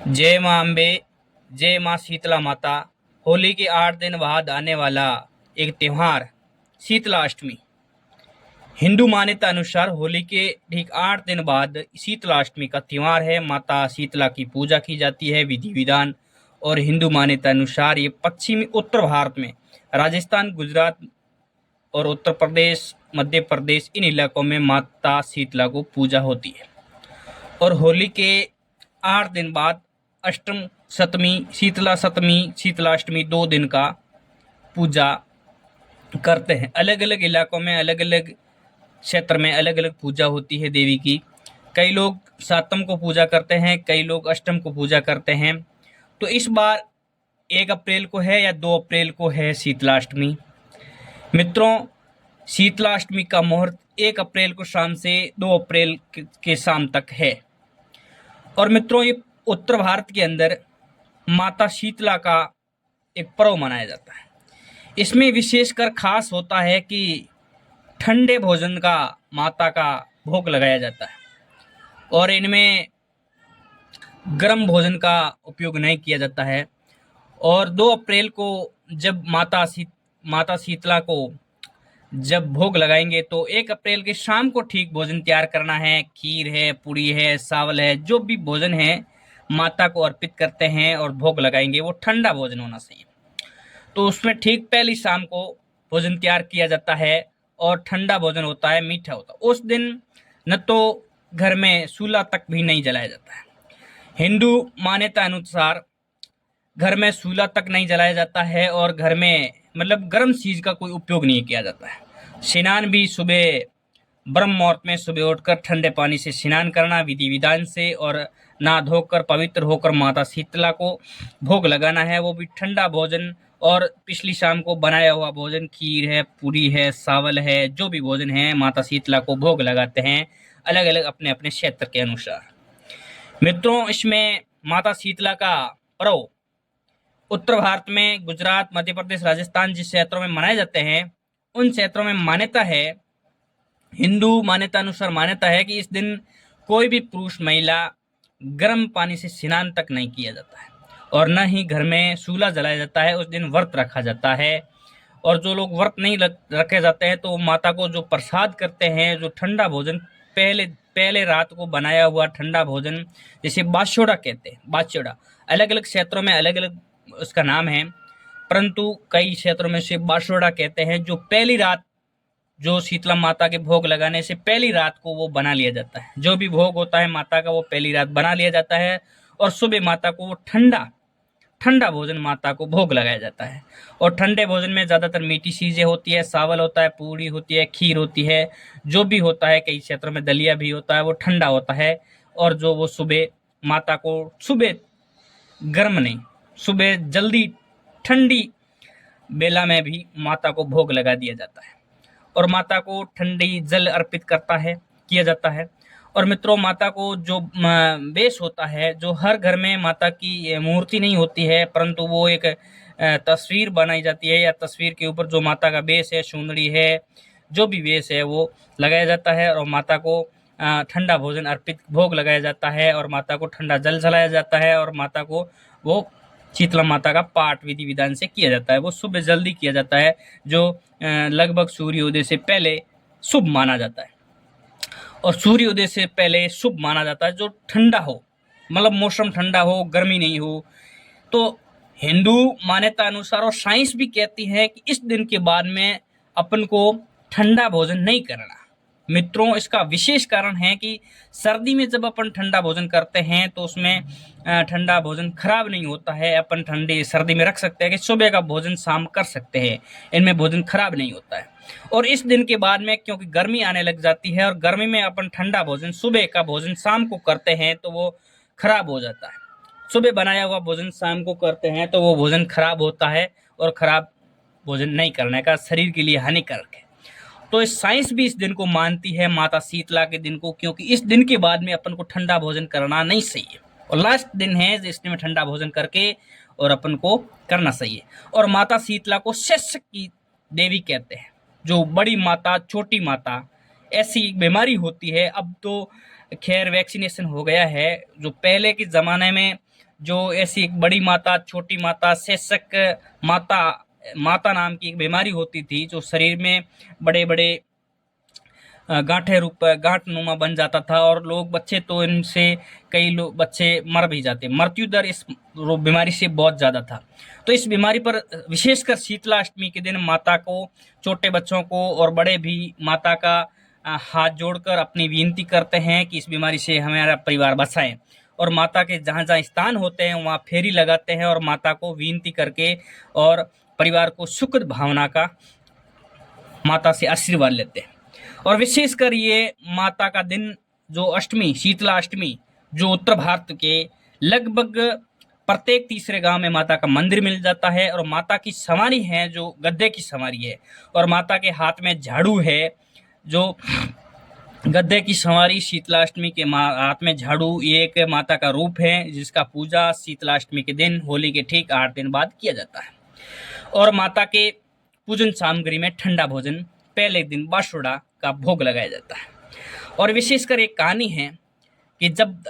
जय मां अम्बे, जय मां शीतला माता। होली के 8 दिन बाद आने वाला एक त्योहार शीतला अष्टमी। हिंदू मान्यता अनुसार होली के ठीक 8 दिन बाद शीतला अष्टमी का त्योहार है। माता शीतला की पूजा की जाती है विधि विधान। और हिंदू मान्यता अनुसार ये पश्चिमी उत्तर भारत में राजस्थान, गुजरात और उत्तर प्रदेश, मध्य प्रदेश, इन इलाकों में माता शीतला को पूजा होती है। और होली के 8 दिन बाद अष्टम सप्तमी, शीतला सप्तमी, शीतलाष्टमी 2 दिन का पूजा करते हैं। अलग अलग इलाकों में, अलग अलग क्षेत्र में अलग अलग पूजा होती है देवी की। कई लोग सातम को पूजा करते हैं, कई लोग अष्टम को पूजा करते हैं। तो इस बार 1 अप्रैल को है या 2 अप्रैल को है शीतलाष्टमी। मित्रों, शीतलाष्टमी का मुहूर्त 1 अप्रैल को शाम से 2 अप्रैल के शाम तक है। और मित्रों, ये उत्तर भारत के अंदर माता शीतला का एक पर्व मनाया जाता है। इसमें विशेषकर खास होता है कि ठंडे भोजन का माता का भोग लगाया जाता है और इनमें गर्म भोजन का उपयोग नहीं किया जाता है। और 2 अप्रैल को जब माता शीतला को जब भोग लगाएंगे तो 1 अप्रैल के शाम को ठीक भोजन तैयार करना है। खीर है, पूड़ी है, चावल है, जो भी भोजन है माता को अर्पित करते हैं और भोग लगाएंगे, वो ठंडा भोजन होना चाहिए। तो उसमें ठीक पहली शाम को भोजन तैयार किया जाता है और ठंडा भोजन होता है, मीठा होता है। उस दिन न तो घर में चूल्हा तक भी नहीं जलाया जाता है। हिंदू मान्यता अनुसार घर में चूल्हा तक नहीं जलाया जाता है और घर में मतलब गर्म चीज का कोई उपयोग नहीं किया जाता है। स्नान भी सुबह ब्रह्म मुहूर्त में सुबह उठकर ठंडे पानी से स्नान करना विधि विधान से, और नहा धोकर पवित्र होकर माता शीतला को भोग लगाना है, वो भी ठंडा भोजन। और पिछली शाम को बनाया हुआ भोजन, खीर है, पूरी है, चावल है, जो भी भोजन है माता शीतला को भोग लगाते हैं अलग अलग अपने अपने क्षेत्र के अनुसार। मित्रों, इसमें माता शीतला का पर्व उत्तर भारत में गुजरात, मध्य प्रदेश, राजस्थान जिस क्षेत्रों में मनाए जाते हैं, उन क्षेत्रों में मान्यता है, हिंदू मान्यता अनुसार मान्यता है कि इस दिन कोई भी पुरुष महिला गर्म पानी से स्नान तक नहीं किया जाता है और न ही घर में चूल्हा जलाया जाता है। उस दिन व्रत रखा जाता है। और जो लोग व्रत नहीं रखे जाते हैं तो माता को जो प्रसाद करते हैं, जो ठंडा भोजन, पहले पहले रात को बनाया हुआ ठंडा भोजन, जिसे बाशोड़ा कहते हैं, बाशोड़ा। अलग अलग क्षेत्रों में अलग अलग उसका नाम है, परंतु कई क्षेत्रों में से बाशोड़ा कहते हैं। जो पहली रात, जो शीतला माता के भोग लगाने से पहली रात को वो बना लिया जाता है। जो भी भोग होता है माता का, वो पहली रात बना लिया जाता है और सुबह माता को वो ठंडा ठंडा भोजन माता को भोग लगाया जाता है। और ठंडे भोजन में ज़्यादातर मीठी चीज़ें होती है, चावल होता है, पूड़ी होती है, खीर होती है, जो भी होता है। कई क्षेत्रों में दलिया भी होता है, वो ठंडा होता है। और जो वो सुबह माता को, सुबह गर्म नहीं, सुबह जल्दी ठंडी बेला में भी माता को भोग लगा दिया जाता है और माता को ठंडी जल अर्पित करता है, किया जाता है। और मित्रों, माता को जो वेश होता है, जो हर घर में माता की मूर्ति नहीं होती है, परंतु वो एक तस्वीर बनाई जाती है, या तस्वीर के ऊपर जो माता का वेश है, चुंदड़ी है, जो भी वेश है वो लगाया जाता है। और माता को ठंडा भोजन अर्पित भोग लगाया जाता है और माता को ठंडा जल चलाया जाता है और माता को वो शीतला माता का पाठ विधि विधान से किया जाता है। वो सुबह जल्दी किया जाता है, जो लगभग सूर्योदय से पहले शुभ माना जाता है। और सूर्योदय से पहले शुभ माना जाता है, जो ठंडा हो, मतलब मौसम ठंडा हो, गर्मी नहीं हो। तो हिंदू मान्यता अनुसार और साइंस भी कहती है कि इस दिन के बाद में अपन को ठंडा भोजन नहीं करना। मित्रों, इसका विशेष कारण है कि सर्दी में जब अपन ठंडा भोजन करते हैं तो उसमें ठंडा भोजन खराब नहीं होता है। अपन ठंडी सर्दी में रख सकते हैं कि सुबह का भोजन शाम कर सकते हैं, इनमें भोजन खराब नहीं होता है। और इस दिन के बाद में क्योंकि गर्मी आने लग जाती है और गर्मी में अपन ठंडा भोजन, सुबह का भोजन शाम को करते हैं तो वो खराब हो जाता है। सुबह बनाया हुआ भोजन शाम को करते हैं तो वो भोजन खराब होता है और खराब भोजन नहीं करने का शरीर के लिए हानिकारक है। तो इस साइंस भी इस दिन को मानती है, माता शीतला के दिन को, क्योंकि इस दिन के बाद में अपन को ठंडा भोजन करना नहीं चाहिए और लास्ट दिन है जिसमें ठंडा भोजन करके और अपन को करना चाहिए। और माता शीतला को शस्य की देवी कहते हैं, जो बड़ी माता, छोटी माता, ऐसी बीमारी होती है। अब तो खैर वैक्सीनेशन हो गया है। जो पहले के ज़माने में जो ऐसी एक बड़ी माता, छोटी माता, शेषक माता नाम की एक बीमारी होती थी, जो शरीर में बड़े बड़े गांठ नुमा बन जाता था, और लोग बच्चे तो इनसे कई लोग बच्चे मर भी जाते। मृत्यु दर इस बीमारी से बहुत ज्यादा था। तो इस बीमारी पर विशेषकर शीतला अष्टमी के दिन माता को, छोटे बच्चों को और बड़े भी माता का हाथ जोड़कर अपनी विनती करते हैं कि इस बीमारी से हमारा परिवार बचाएं। और माता के जहाँ जहाँ स्थान होते हैं वहाँ फेरी लगाते हैं और माता को विनती करके और परिवार को सुखद भावना का माता से आशीर्वाद लेते हैं। और विशेषकर ये माता का दिन जो अष्टमी, शीतला अष्टमी, जो उत्तर भारत के लगभग प्रत्येक तीसरे गांव में माता का मंदिर मिल जाता है, और माता की सवारी है जो गद्दे की सवारी है, और माता के हाथ में झाड़ू है। जो गद्दे की सवारी शीतलाष्टमी के हाथ में झाड़ू, ये एक माता का रूप है जिसका पूजा शीतलाष्टमी के दिन होली के ठीक 8 दिन बाद किया जाता है। और माता के पूजन सामग्री में ठंडा भोजन पहले दिन बासुड़ा का भोग लगाया जाता है। और विशेषकर एक कहानी है कि जब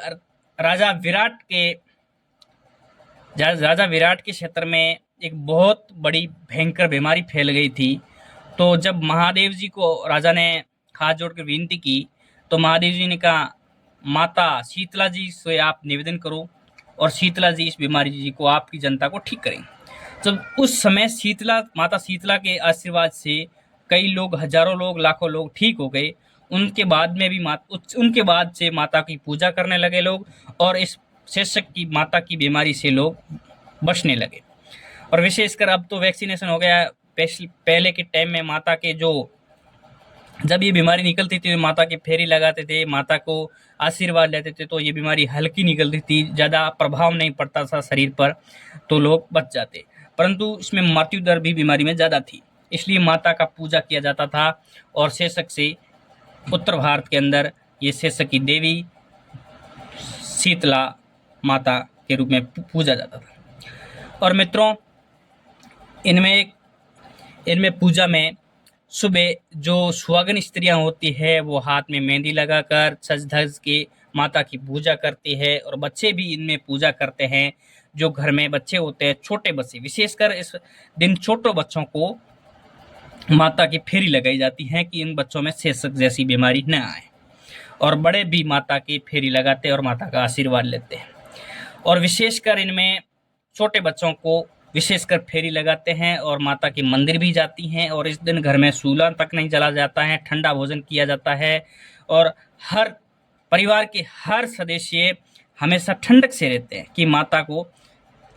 राजा विराट के क्षेत्र में एक बहुत बड़ी भयंकर बीमारी फैल गई थी, तो जब महादेव जी को राजा ने हाथ जोड़कर विनती की, तो महादेव जी ने कहा, माता शीतला जी से आप निवेदन करो और शीतला जी इस बीमारी जी को, आपकी जनता को ठीक करेंगे। जब उस समय माता शीतला के आशीर्वाद से कई लोग, हजारों लोग, लाखों लोग ठीक हो गए। उनके बाद से माता की पूजा करने लगे लोग, और इस शेषक की माता की बीमारी से लोग बचने लगे। और विशेषकर अब तो वैक्सीनेशन हो गया। पहले के टाइम में माता के जब ये बीमारी निकलती थी, माता के फेरी लगाते थे, माता को आशीर्वाद लेते थे, तो ये बीमारी हल्की निकलती थी, ज़्यादा प्रभाव नहीं पड़ता था शरीर पर, तो लोग बच जाते। परंतु इसमें मृत्यु दर भी बीमारी में ज़्यादा थी, इसलिए माता का पूजा किया जाता था। और शेषक से उत्तर भारत के अंदर ये शेषक की देवी शीतला माता के रूप में पूजा जाता था। और मित्रों, इनमें पूजा में सुबह जो सुहागन स्त्रियां होती है वो हाथ में मेहंदी लगाकर सज धज के माता की पूजा करती है, और बच्चे भी इनमें पूजा करते हैं। जो घर में बच्चे होते हैं, छोटे बच्चे, विशेषकर इस दिन छोटे बच्चों को माता की फेरी लगाई जाती है कि इन बच्चों में शेषक जैसी बीमारी न आए। और बड़े भी माता की फेरी लगाते हैं और माता का आशीर्वाद लेते हैं। और विशेषकर इनमें छोटे बच्चों को विशेषकर फेरी लगाते हैं और माता के मंदिर भी जाती हैं। और इस दिन घर में चूल्हा तक नहीं जला जाता है, ठंडा भोजन किया जाता है, और हर परिवार के हर सदस्य हमेशा ठंडक से रहते हैं कि माता को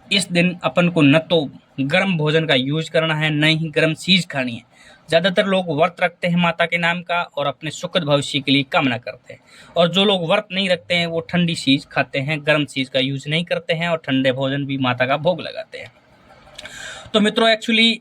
इस दिन अपन को न तो गर्म भोजन का यूज करना है, न ही गर्म चीज खानी है। ज़्यादातर लोग व्रत रखते हैं माता के नाम का और अपने सुखद भविष्य के लिए कामना करते हैं। और जो लोग व्रत नहीं रखते हैं वो ठंडी चीज़ खाते हैं, गर्म चीज़ का यूज नहीं करते हैं, और ठंडे भोजन भी माता का भोग लगाते हैं। तो मित्रों, एक्चुअली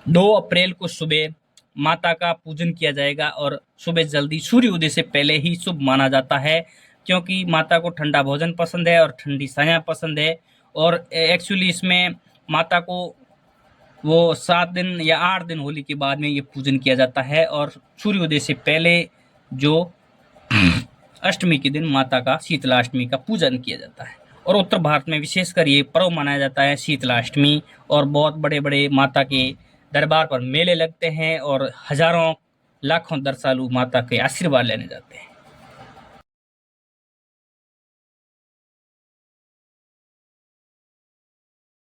2 अप्रैल को सुबह माता का पूजन किया जाएगा, और सुबह जल्दी सूर्योदय से पहले ही शुभ माना जाता है, क्योंकि माता को ठंडा भोजन पसंद है और ठंडी छाया पसंद है। और एक्चुअली इसमें माता को वो 7 दिन या 8 दिन होली के बाद में ये पूजन किया जाता है, और सूर्योदय से पहले जो अष्टमी के दिन माता का शीतला अष्टमी का पूजन किया जाता है। और उत्तर भारत में विशेषकर ये पर्व मनाया जाता है शीतला अष्टमी, और बहुत बड़े बड़े माता के दरबार पर मेले लगते हैं और हजारों लाखों श्रद्धालु माता के आशीर्वाद लेने जाते हैं।